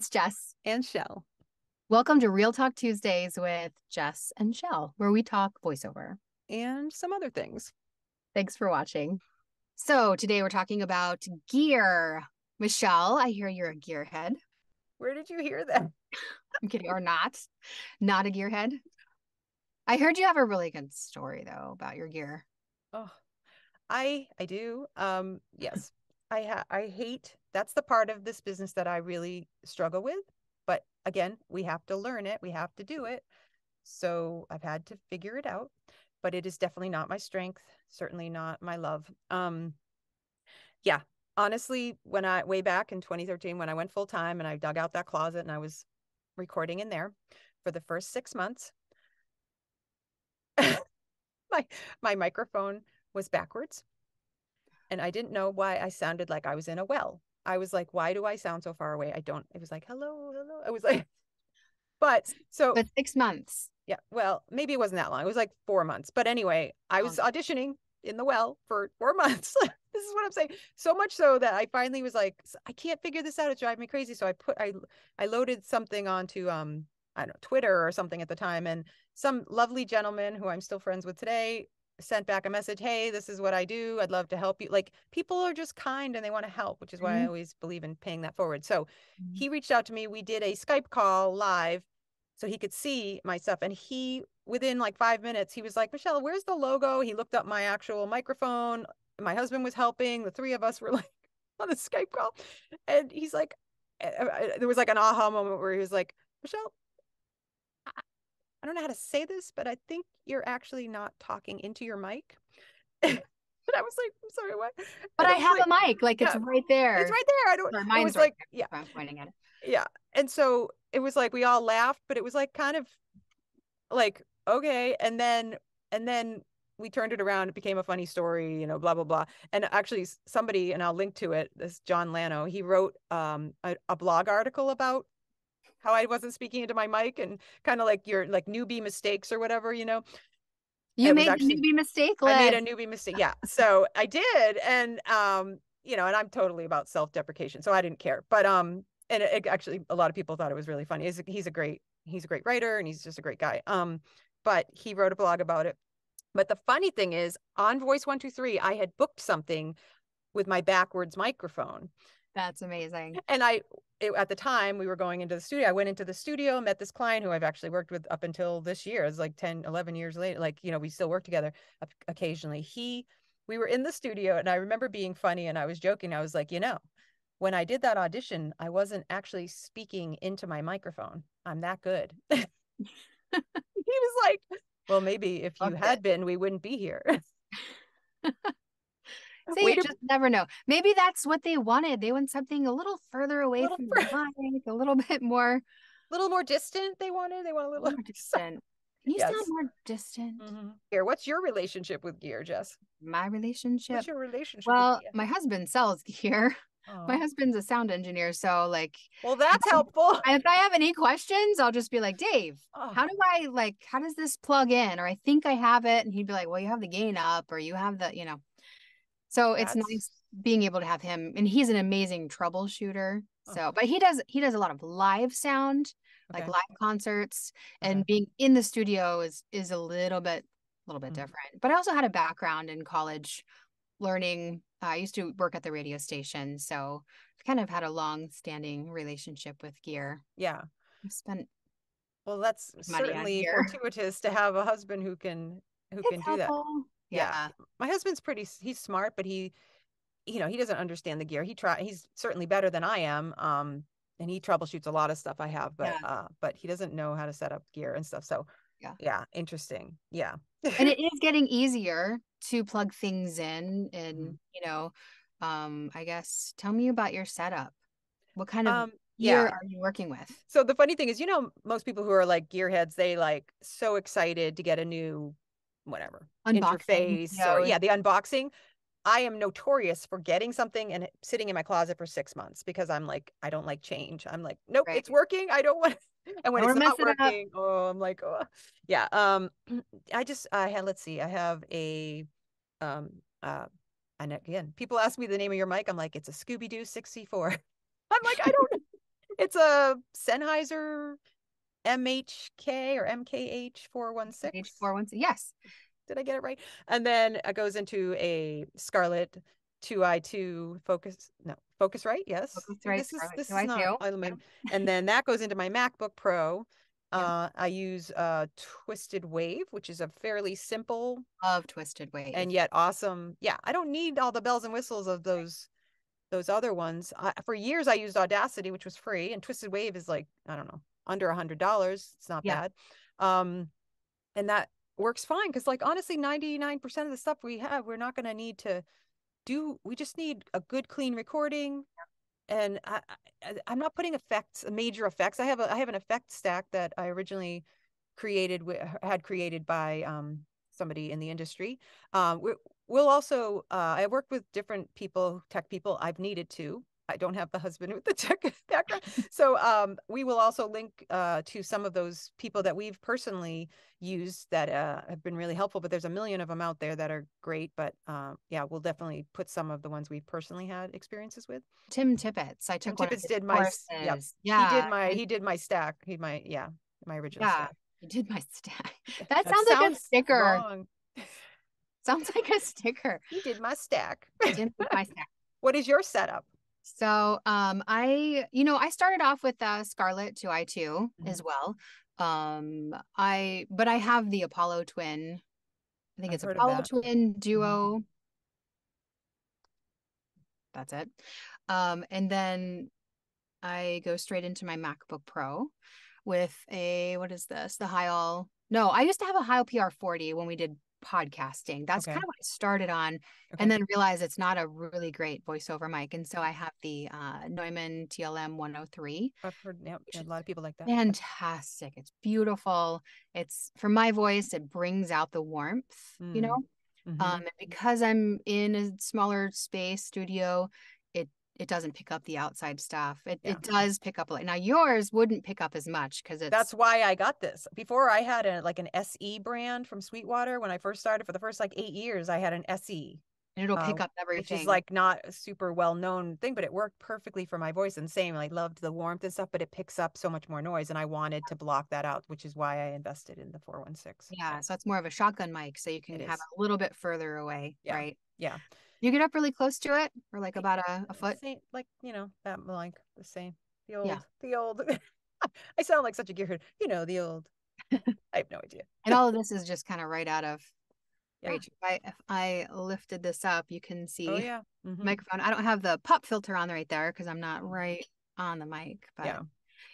it's Jess. And Shell. Welcome to Real Talk Tuesdays with Jess and Shell, where we talk voiceover. And some other things. Thanks for watching. So today we're talking about gear. Michelle, I hear you're a gearhead. Where did you hear that? I'm kidding, or not. Not a gearhead. I heard you have a really good story, though, about your gear. Oh, I do. Yes. I hate, that's the part of this business that I really struggle with. But again, we have to learn it. We have to do it. So I've had to figure it out, but it is definitely not my strength, certainly not my love. Yeah, honestly, way back in 2013, when I went full time and I dug out that closet and I was recording in there for the first 6 months, my microphone was backwards. And I didn't know why I sounded like I was in a well. I was like, why do I sound so far away? It was like, hello, hello. I was like, but 6 months. Yeah, well, maybe it wasn't that long. It was like 4 months. But anyway, I was auditioning in the well for 4 months. This is what I'm saying. So much so that I finally was like, I can't figure this out. It's driving me crazy. So I loaded something onto I don't know, Twitter or something at the time, and some lovely gentleman who I'm still friends with today sent back a message, hey, this is what I do. I'd love to help you. Like, people are just kind and they want to help, which is why I always believe in paying that forward. So he reached out to me. We did a Skype call live so he could see my stuff. And within like 5 minutes, he was like, Michelle, where's the logo? He looked up my actual microphone. My husband was helping. The three of us were like on the Skype call. And he's like, there was like an aha moment where he was like, Michelle, I don't know how to say this, but I think you're actually not talking into your mic. And I was like, I'm sorry, what? But I have a mic, like, it's right there. It's right there. I don't. Sorry, mine's it was right like, there. yeah, I'm pointing at it. Yeah, and so it was like we all laughed, but it was like kind of like, okay, and then we turned it around. It became a funny story, blah blah blah. And actually, somebody, and I'll link to it, this John Lano, he wrote a blog article about how I wasn't speaking into my mic and kind of like your like newbie mistakes or whatever. You made the newbie mistake list. I made a newbie mistake. Yeah. So I did. And, and I'm totally about self-deprecation. So I didn't care. But, and actually a lot of people thought it was really funny. He's a great writer and he's just a great guy. But he wrote a blog about it. But the funny thing is, on Voice123, I had booked something with my backwards microphone. That's amazing. And at the time we were going into the studio, I went into the studio, met this client who I've actually worked with up until this year. It's like 10, 11 years later. Like, we still work together occasionally. We were in the studio and I remember being funny and I was joking. I was like, when I did that audition, I wasn't actually speaking into my microphone. I'm that good. He was like, well, maybe if you had been, we wouldn't be here. So you just never know. Maybe that's what they wanted. They want something a little further away from the mic, a little bit more. A little more distant. They want a little more distant. Can you sound more distant? Here, what's your relationship with gear, Jess? My relationship? What's your relationship with gear? My husband sells gear. Oh. My husband's a sound engineer, so like. Well, that's helpful. If I have any questions, I'll just be like, Dave, how does this plug in? Or I think I have it. And he'd be like, well, you have the gain up or you have the, So it's nice being able to have him, and he's an amazing troubleshooter. So, but he does a lot of live sound, like live concerts, and being in the studio is a little bit different. But I also had a background in college learning. I used to work at the radio station, so I've kind of had a long-standing relationship with gear. Yeah, I've spent. Well, that's certainly fortuitous to have a husband who can do that. Yeah. My husband's he's smart, but he doesn't understand the gear. He's certainly better than I am. And he troubleshoots a lot of stuff I have, but he doesn't know how to set up gear and stuff. So yeah, interesting. Yeah. And it is getting easier to plug things in and, I guess, tell me about your setup. What kind of gear are you working with? So the funny thing is, most people who are like gearheads, they like so excited to get a new whatever interface or the unboxing. I am notorious for getting something and sitting in my closet for 6 months because I'm like, I don't like change. I'm like, nope, it's working. I don't want and when it's not working, I'm like, oh yeah. Let's see, I have a and again, people ask me the name of your mic. I'm like, it's a Scooby-Doo 64. I'm like, I don't It's a Sennheiser MHK or MKH416. MKH416. Yes. Did I get it right? And then it goes into a Scarlett 2i2 Focusrite. Yes. Focusrite This is Scarlett not 2i2. aluminum. And then that goes into my MacBook Pro. I use TwistedWave, which is a fairly simple of TwistedWave and yet awesome. Yeah, I don't need all the bells and whistles of those other ones. For years I used Audacity, which was free, and TwistedWave is like, I don't know, under $100. It's not bad. And that works fine because, like, honestly, 99% of the stuff we have, we're not going to need to do. We just need a good, clean recording. And I'm not putting major effects. I have an effect stack that I originally had created by somebody in the industry. We'll also I work with different people, tech people. I've needed to. I don't have the husband with the tech background. So we will also link to some of those people that we've personally used that have been really helpful, but there's a million of them out there that are great. But yeah, we'll definitely put some of the ones we've personally had experiences with. Tim Tippets. I took one Tippets of his did courses. Yeah. He did my stack. My original stack. He did my stack. That sounds like a sticker. Wrong. Sounds like a sticker. He did my stack. Did my stack. What is your setup? So I started off with Scarlett 2i2 as well. But I have the Apollo Twin. I think it's Apollo Twin Duo. That's it. And then I go straight into my MacBook Pro with what is this? The Heil. No, I used to have a Heil PR40 when we did podcasting. That's kind of what I started on, and then realized it's not a really great voiceover mic. And so I have the Neumann TLM-103. I've heard a lot of people like that. Fantastic. It's beautiful. It's for my voice, it brings out the warmth, and because I'm in a smaller space studio, it doesn't pick up the outside stuff. It does pick up now yours wouldn't pick up as much because that's why I got this. Before I had an SE brand from Sweetwater. When I first started, for the first 8 years, I had an SE. And it'll pick up everything. Which is like not a super well-known thing, but it worked perfectly for my voice. And same, I loved the warmth and stuff, but it picks up so much more noise. And I wanted to block that out, which is why I invested in the 416. Yeah. So it's more of a shotgun mic. So you can have a little bit further away. Yeah. Right. Yeah. You get up really close to it, or like about a foot? Same, like, that, like the same. The old. I sound like such a gearhead. The old. I have no idea. And all of this is just kind of right out of reach. If I lifted this up, you can see microphone. I don't have the pop filter on right there because I'm not right on the mic. But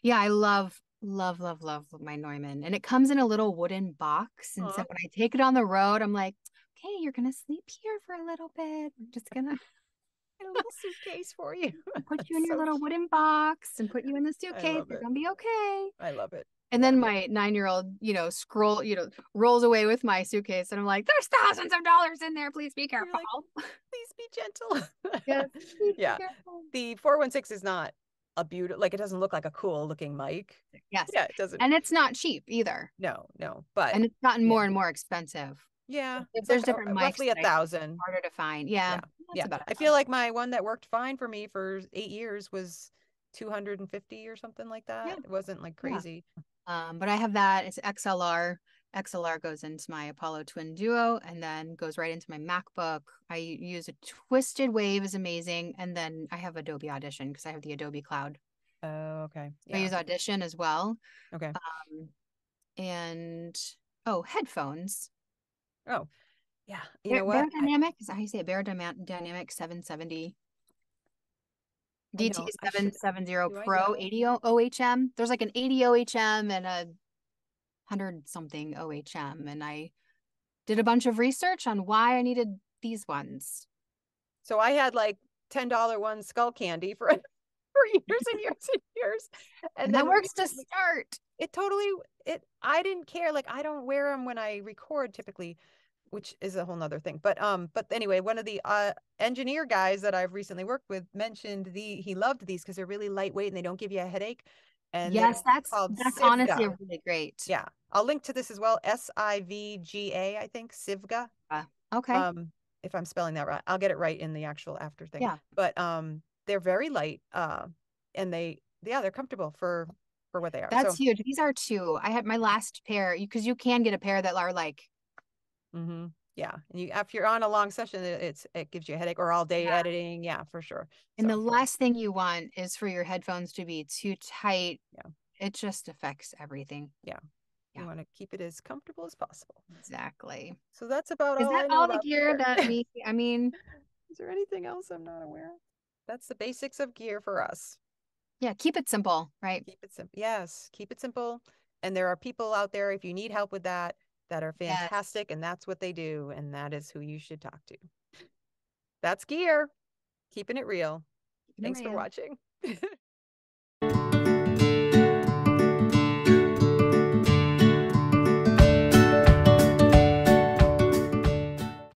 yeah, I love my Neumann. And it comes in a little wooden box. And so when I take it on the road, I'm like, okay, you're gonna sleep here for a little bit. I'm just gonna get a little suitcase for you. Put you in your little wooden box and put you in the suitcase. You're gonna be okay. I love it. And then my 9-year-old, rolls away with my suitcase, and I'm like, "There's thousands of dollars in there. Please be careful. Like, please be gentle." Yes. Yeah. The 416 is not a beautiful, it doesn't look like a cool looking mic. Yes. Yeah, it doesn't. And it's not cheap either. No. But and it's gotten more and more expensive. Yeah. There's different mics. Roughly 1,000. Harder to find. Yeah. I feel like my one that worked fine for me for 8 years was 250 or something like that. Yeah. It wasn't like crazy. Yeah. But I have that. It's XLR. XLR goes into my Apollo Twin Duo and then goes right into my MacBook. I use a TwistedWave is amazing. And then I have Adobe Audition because I have the Adobe Cloud. Oh, okay. Yeah. I use Audition as well. Okay. And headphones. Oh, yeah. You know what? Beyerdynamic is how you say it. Beyerdynamic 770. DT770 Pro 80 OHM. There's like an 80 OHM and a 100 something OHM, and I did a bunch of research on why I needed these ones. So I had like $10 one skull candy for years and years and years, and that works to start. I didn't care. Like, I don't wear them when I record typically, which is a whole nother thing. But anyway, one of the engineer guys that I've recently worked with mentioned he loved these because they're really lightweight and they don't give you a headache. And yes, that's honestly really great. Yeah, I'll link to this as well. SIVGA, I think, Sivga. Okay. If I'm spelling that right, I'll get it right in the actual after thing. Yeah. But they're very light. And they're comfortable for what they are. That's so huge. These are two. I had my last pair because you can get a pair that are like, yeah. And if you're on a long session, it gives you a headache, or all day editing. Yeah, for sure. And the last thing you want is for your headphones to be too tight. Yeah. It just affects everything. Yeah. You want to keep it as comfortable as possible. Exactly. So that's about all I know all the about gear that I mean, is there anything else I'm not aware of? That's the basics of gear for us. Yeah, keep it simple, right? Keep it simple. Yes, keep it simple. And there are people out there, if you need help with that are fantastic, and that's what they do, and that is who you should talk to. That's gear. Keeping it real. Thanks for watching.